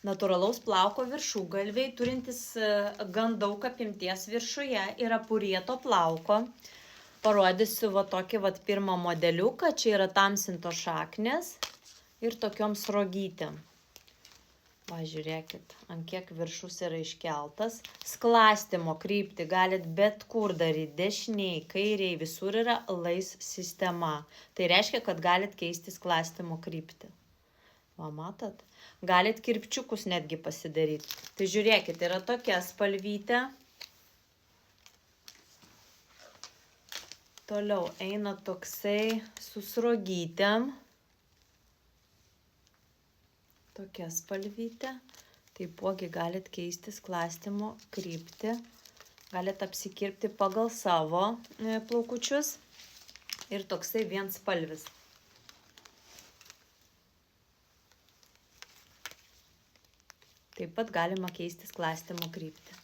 Natūralaus plauko viršugalviai, turintis gan daug apimties viršuje, yra purieto plauko. Parodysiu tokį pirmą modeliuką. Čia yra tamsintos šaknės ir tokiom srogytėm. Žiūrėkit, ant kiek viršus yra iškeltas. Sklastymo kryptį galit bet kur daryti, dešiniai, kairiai, visur yra lais sistema. Tai reiškia, kad galit keisti sklastymo kryptį. Matot? Galit kirpčiukus netgi pasidaryti. Tai žiūrėkit, yra tokia spalvytė. Toliau eina toksai su srogytėm. Tokia spalvytė. Taipogi galit keisti sklastymo kryptį. Galit apsikirpti pagal savo plaukučius. Ir toksai vienspalvis. Taip pat galima keisti sklastymo kryptį.